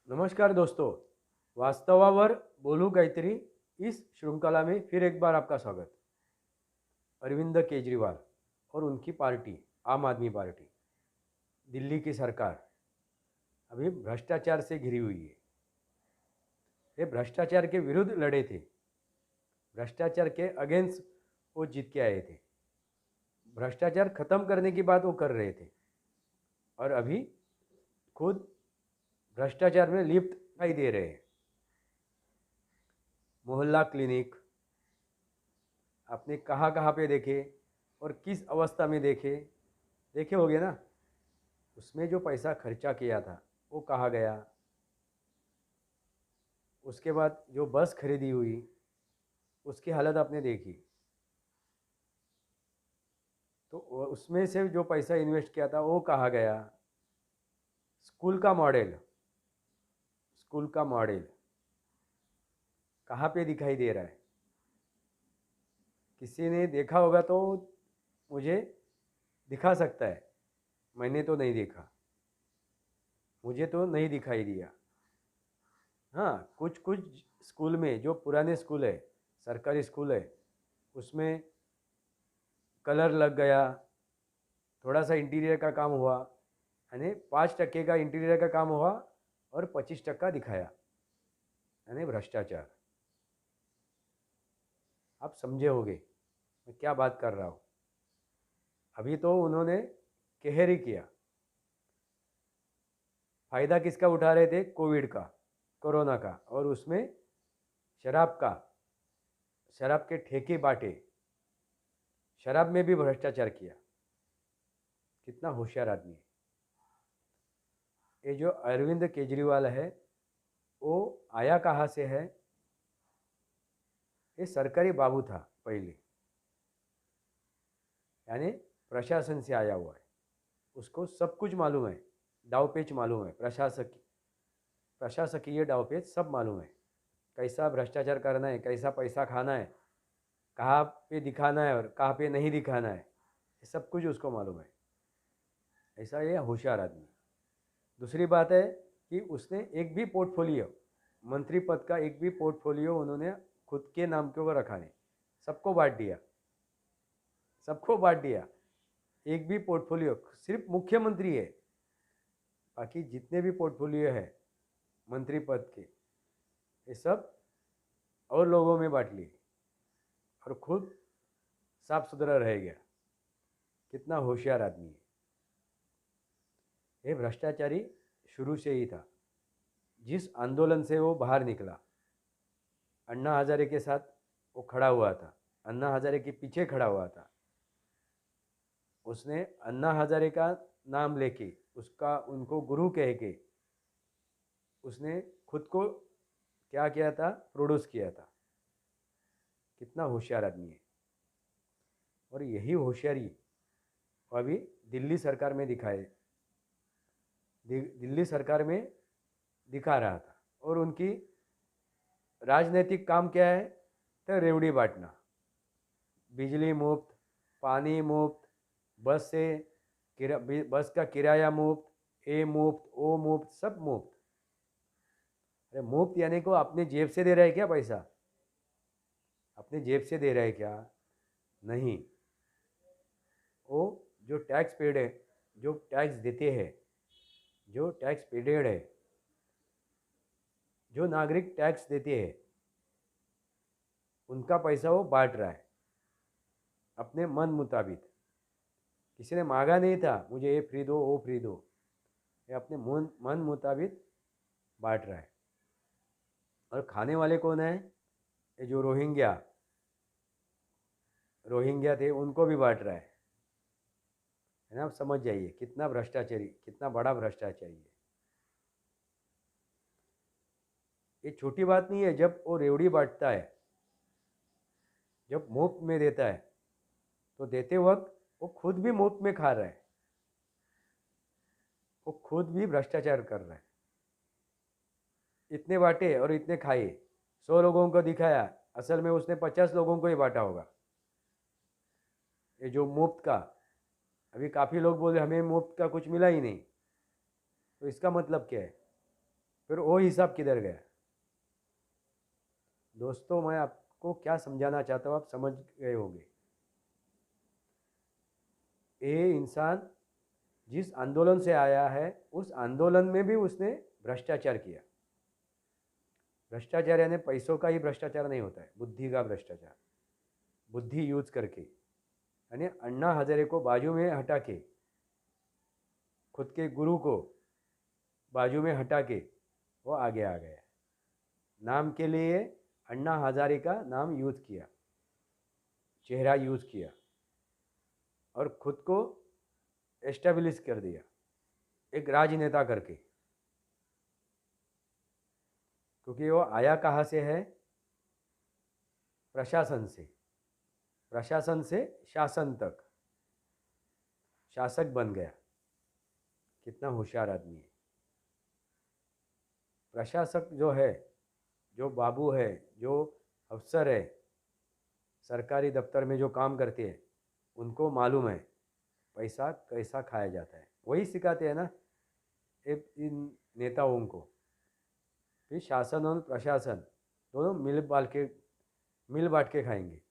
नमस्कार दोस्तों, वास्तवावर बोलू काहीतरी इस श्रृंखला में फिर एक बार आपका स्वागत। अरविंद केजरीवाल और उनकी पार्टी आम आदमी पार्टी, दिल्ली की सरकार अभी भ्रष्टाचार से घिरी हुई है। ये भ्रष्टाचार के विरुद्ध लड़े थे, भ्रष्टाचार के अगेंस्ट वो जीत के आए थे। भ्रष्टाचार खत्म करने की बात वो कर रहे थे और अभी खुद भ्रष्टाचार में लिप्त दिखाई दे रहे हैं। मोहल्ला क्लिनिक आपने कहाँ कहाँ पे देखे और किस अवस्था में देखे होंगे ना। उसमें जो पैसा खर्चा किया था वो कहाँ गया। उसके बाद जो बस खरीदी हुई उसकी हालत आपने देखी। तो उसमें से जो पैसा इन्वेस्ट किया था वो कहाँ गया। स्कूल का मॉडल कहाँ पे दिखाई दे रहा है। किसी ने देखा होगा तो मुझे दिखा सकता है, मैंने तो नहीं देखा, मुझे तो नहीं दिखाई दिया। हाँ, कुछ कुछ स्कूल में जो पुराने स्कूल है, सरकारी स्कूल है, उसमें कलर लग गया, थोड़ा सा इंटीरियर का काम हुआ, यानी 5% का इंटीरियर का काम हुआ और 25% दिखाया, यानी भ्रष्टाचार। आप समझे होंगे मैं क्या बात कर रहा हूँ। अभी तो उन्होंने कहर ही किया। फ़ायदा किसका उठा रहे थे? कोविड का, कोरोना का, और उसमें शराब का, शराब के ठेके बांटे, शराब में भी भ्रष्टाचार किया। कितना होशियार आदमी है ये जो अरविंद केजरीवाल है। वो आया कहाँ से है? ये सरकारी बाबू था पहले, यानी प्रशासन से आया हुआ है। उसको सब कुछ मालूम है, दावपेच मालूम है, प्रशासकीय दावपेच सब मालूम है। कैसा भ्रष्टाचार करना है, कैसा पैसा खाना है, कहाँ पे दिखाना है और कहाँ पे नहीं दिखाना है, ये सब कुछ उसको मालूम है। ऐसा ये होशियार आदमी। दूसरी बात है कि उसने एक भी पोर्टफोलियो, मंत्री पद का एक भी पोर्टफोलियो उन्होंने खुद के नाम के ऊपर रखा नहीं। सबको बांट दिया, सबको बांट दिया। एक भी पोर्टफोलियो, सिर्फ मुख्यमंत्री है, बाकी जितने भी पोर्टफोलियो है मंत्री पद के, ये सब और लोगों में बांट लिए और खुद साफ सुथरा रह गया। कितना होशियार आदमी है ये। भ्रष्टाचारी शुरू से ही था। जिस आंदोलन से वो बाहर निकला, अन्ना हजारे के साथ वो खड़ा हुआ था, अन्ना हजारे के पीछे खड़ा हुआ था। उसने अन्ना हजारे का नाम लेके, उसका उनको गुरु कह के उसने खुद को क्या किया था? प्रोड्यूस किया था। कितना होशियार आदमी है। और यही होशियारी वो अभी दिल्ली सरकार में दिखाए, दिल्ली सरकार में दिखा रहा था। और उनकी राजनीतिक काम क्या है? तो रेवड़ी बांटना, बिजली मुफ्त, पानी मुफ्त, बस से बस का किराया मुफ्त, ए मुफ्त, ओ मुफ्त, सब मुफ्त। अरे मुफ्त यानी को अपने जेब से दे रहा है क्या पैसा? अपने जेब से दे रहा है क्या? नहीं। वो जो टैक्स पेड है, जो टैक्स देते हैं, जो टैक्स पेडेड है, जो नागरिक टैक्स देते हैं, उनका पैसा वो बांट रहा है अपने मन मुताबिक। किसी ने मांगा नहीं था मुझे ये फ्री दो वो फ्री दो, ये अपने मन मुताबिक बांट रहा है। और खाने वाले कौन है? ये जो रोहिंग्या थे उनको भी बांट रहा है ना। आप समझ जाइए कितना भ्रष्टाचारी, कितना बड़ा भ्रष्टाचारी है। ये छोटी बात नहीं है। जब वो रेवड़ी बांटता है, जब मुफ्त में देता है, तो देते वक्त वो खुद भी मुफ्त में खा रहा है, वो खुद भी भ्रष्टाचार कर रहा है। इतने बांटे और इतने खाए, 100 लोगों को दिखाया, असल में उसने 50 लोगों को ही बांटा होगा। ये जो मुफ्त का, अभी काफ़ी लोग बोले हमें मुफ्त का कुछ मिला ही नहीं, तो इसका मतलब क्या है? फिर वो हिसाब किधर गया? दोस्तों, मैं आपको क्या समझाना चाहता हूँ आप समझ गए होंगे। ये इंसान जिस आंदोलन से आया है उस आंदोलन में भी उसने भ्रष्टाचार किया। भ्रष्टाचार यानी पैसों का ही भ्रष्टाचार नहीं होता है, बुद्धि का भ्रष्टाचार। बुद्धि यूज करके, यानी अन्ना हजारे को बाजू में हटा के, खुद के गुरु को बाजू में हटा के वो आगे आ गया। नाम के लिए अन्ना हजारे का नाम यूज किया, चेहरा यूज किया और खुद को एस्टेब्लिश कर दिया एक राजनेता करके। क्योंकि वो आया कहाँ से है? प्रशासन से। प्रशासन से शासन तक शासक बन गया। कितना होशियार आदमी है। प्रशासक जो है, जो बाबू है, जो अफसर है, सरकारी दफ्तर में जो काम करते हैं, उनको मालूम है पैसा कैसा खाया जाता है। वही सिखाते हैं ना इन नेताओं को। फिर शासन और प्रशासन दोनों मिल बांट के खाएंगे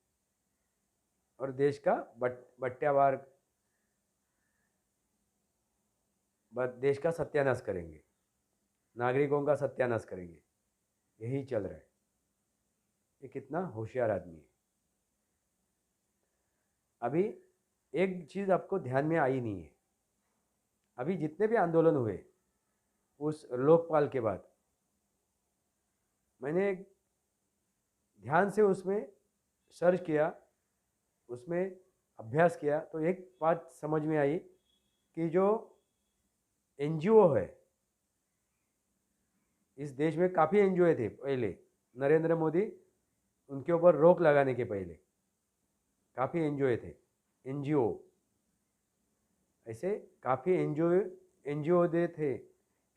और देश का बट्टियावार देश का सत्यानाश करेंगे, नागरिकों का सत्यानाश करेंगे। यही चल रहा है। ये कितना होशियार आदमी है। अभी एक चीज़ आपको ध्यान में आई नहीं है। अभी जितने भी आंदोलन हुए उस लोकपाल के बाद, मैंने ध्यान से उसमें सर्च किया, उसमें अभ्यास किया, तो एक बात समझ में आई कि जो एनजीओ है इस देश में, काफ़ी एनजीओ थे पहले, नरेंद्र मोदी उनके ऊपर रोक लगाने के पहले काफ़ी एनजीओ थे। एनजीओ ऐसे काफ़ी एनजीओ थे।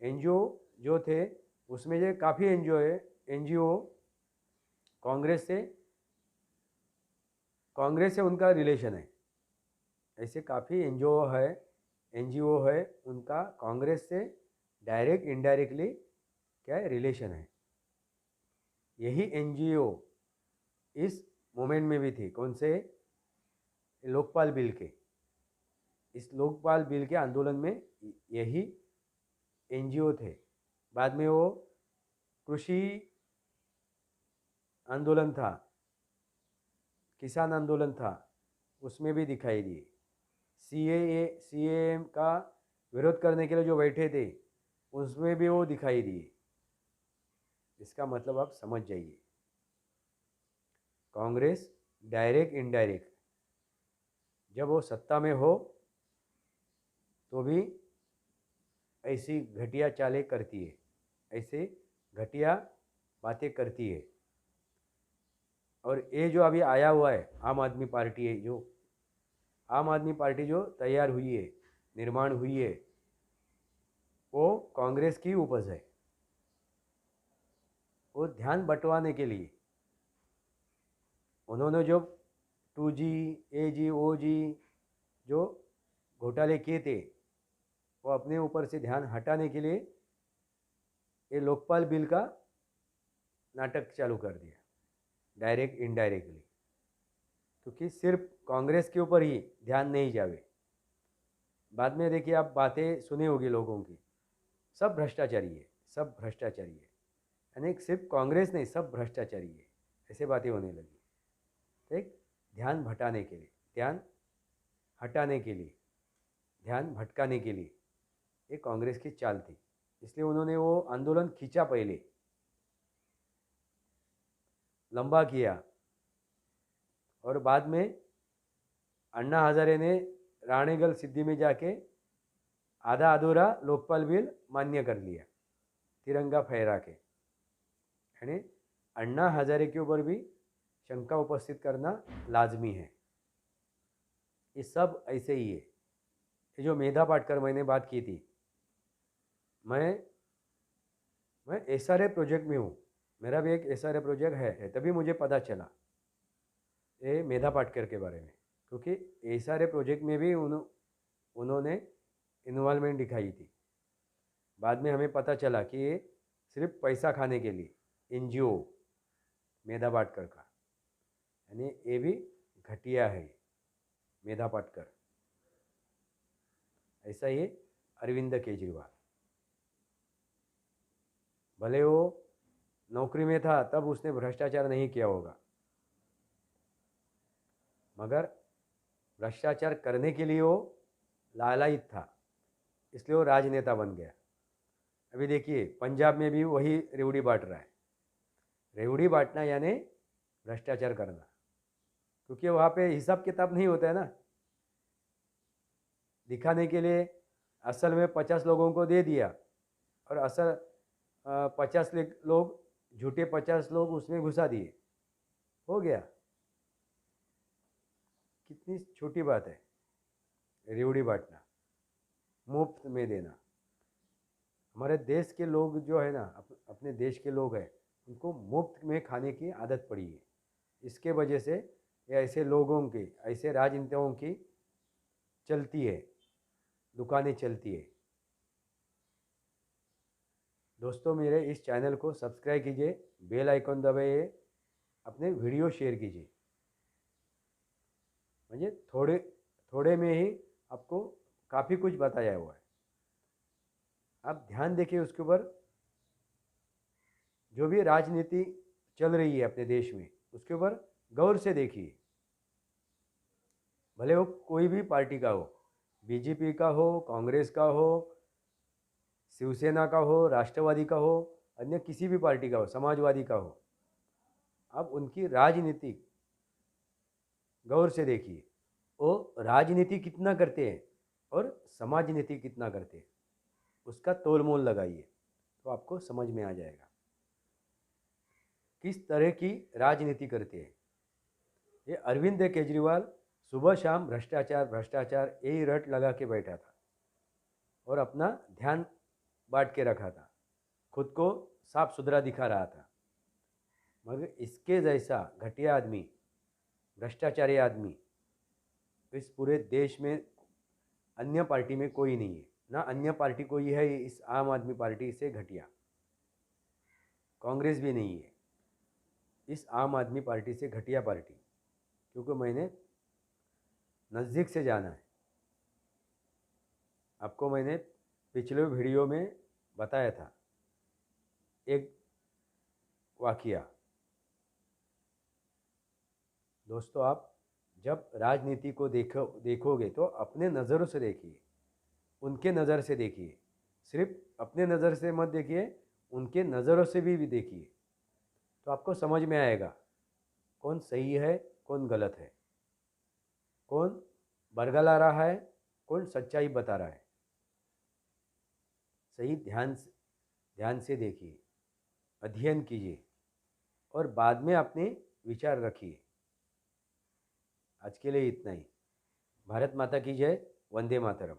एनजीओ जो थे उसमें जो काफ़ी एनजीओ कांग्रेस से उनका रिलेशन है। ऐसे काफ़ी एनजीओ है उनका कांग्रेस से डायरेक्ट इनडायरेक्टली क्या है, रिलेशन है। यही एनजीओ इस मूवमेंट में भी थी। कौन से? लोकपाल बिल के। इस लोकपाल बिल के आंदोलन में यही एनजीओ थे। बाद में वो कृषि आंदोलन था, किसान आंदोलन था, उसमें भी दिखाई दिए। सीएए का विरोध करने के लिए जो बैठे थे उसमें भी वो दिखाई दिए। इसका मतलब आप समझ जाइए, कांग्रेस डायरेक्ट इनडायरेक्ट जब वो सत्ता में हो तो भी ऐसी घटिया चालें करती है, ऐसे घटिया बातें करती है। और ये जो अभी आया हुआ है आम आदमी पार्टी है, जो आम आदमी पार्टी जो तैयार हुई है, निर्माण हुई है, वो कांग्रेस की उपज है। वो ध्यान बंटवाने के लिए उन्होंने जो 2G, AG, OG जो घोटाले किए थे, वो अपने ऊपर से ध्यान हटाने के लिए ये लोकपाल बिल का नाटक चालू कर दिया, डायरेक्ट इनडायरेक्टली। क्योंकि सिर्फ कांग्रेस के ऊपर ही ध्यान नहीं जावे। बाद में देखिए, आप बातें सुनी होगी लोगों की, सब भ्रष्टाचारी है, सब भ्रष्टाचारी है, यानी सिर्फ कांग्रेस नहीं, सब भ्रष्टाचारी है, ऐसे बातें होने लगी। एक ध्यान भटाने के लिए, ध्यान हटाने के लिए, ध्यान भटकाने के लिए ये कांग्रेस की चाल थी। इसलिए उन्होंने वो आंदोलन खींचा, पहले लंबा किया और बाद में अन्ना हजारे ने रानीगल सिद्धि में जाके आधा अधूरा लोकपाल बिल मान्य कर लिया, तिरंगा फहरा के। यानी अन्ना हजारे के ऊपर भी शंका उपस्थित करना लाजमी है। ये सब ऐसे ही है। ये जो मेधा पाटकर मैंने बात की थी, मैं SRA प्रोजेक्ट में हूँ, मेरा भी एक SRA प्रोजेक्ट है, तभी मुझे पता चला ये मेधा पाटकर के बारे में। क्योंकि SRA प्रोजेक्ट में भी उन्होंने इन्वॉल्वमेंट दिखाई थी। बाद में हमें पता चला कि ये सिर्फ पैसा खाने के लिए एनजीओ मेधा पाटकर का, यानी ये भी घटिया है मेधा पाटकर। ऐसा ही अरविंद केजरीवाल, भले वो नौकरी में था तब उसने भ्रष्टाचार नहीं किया होगा, मगर भ्रष्टाचार करने के लिए वो लालायित था, इसलिए वो राजनेता बन गया। अभी देखिए पंजाब में भी वही रेवड़ी बांट रहा है। रेवड़ी बांटना यानी भ्रष्टाचार करना, क्योंकि वहाँ पे हिसाब किताब नहीं होता है ना। दिखाने के लिए असल में 50 लोगों को दे दिया और असल 50 लोग झूठे 50 लोग उसमें घुसा दिए, हो गया। कितनी छोटी बात है रेवड़ी बांटना, मुफ्त में देना। हमारे देश के लोग जो है ना, अपने देश के लोग हैं, उनको मुफ्त में खाने की आदत पड़ी है। इसके वजह से ये ऐसे लोगों की, ऐसे राजनीतियों की चलती है, दुकानें चलती है। दोस्तों मेरे इस चैनल को सब्सक्राइब कीजिए, बेल आइकॉन दबाइए, अपने वीडियो शेयर कीजिए। मुझे थोड़े थोड़े में ही आपको काफ़ी कुछ बताया हुआ है, आप ध्यान देखिए उसके ऊपर। जो भी राजनीति चल रही है अपने देश में, उसके ऊपर गौर से देखिए। भले वो कोई भी पार्टी का हो, बीजेपी का हो, कांग्रेस का हो, शिवसेना का हो, राष्ट्रवादी का हो, अन्य किसी भी पार्टी का हो, समाजवादी का हो, आप उनकी राजनीति गौर से देखिए। वो राजनीति कितना करते हैं और समाज नीति कितना करते हैं, उसका तोल मोल लगाइए तो आपको समझ में आ जाएगा किस तरह की राजनीति करते हैं। ये अरविंद केजरीवाल सुबह शाम भ्रष्टाचार भ्रष्टाचार यही रट लगा के बैठा था और अपना ध्यान बांट के रखा था, खुद को साफ सुथरा दिखा रहा था। मगर इसके जैसा घटिया आदमी, भ्रष्टाचारी आदमी इस पूरे देश में अन्य पार्टी में कोई नहीं है। ना अन्य पार्टी कोई है इस आम आदमी पार्टी से घटिया, कांग्रेस भी नहीं है इस आम आदमी पार्टी से घटिया पार्टी, क्योंकि मैंने नज़दीक से जाना है। आपको मैंने पिछले वीडियो में बताया था एक वाकया। दोस्तों आप जब राजनीति को देखोगे तो अपने नज़रों से देखिए, उनके नज़र से देखिए, सिर्फ अपने नज़र से मत देखिए, उनके नज़रों से भी देखिए, तो आपको समझ में आएगा कौन सही है कौन गलत है, कौन बरगला रहा है कौन सच्चाई बता रहा है। सही ध्यान से देखिए, अध्ययन कीजिए और बाद में अपने विचार रखिए। आज के लिए इतना ही। भारत माता की जय, वंदे मातरम।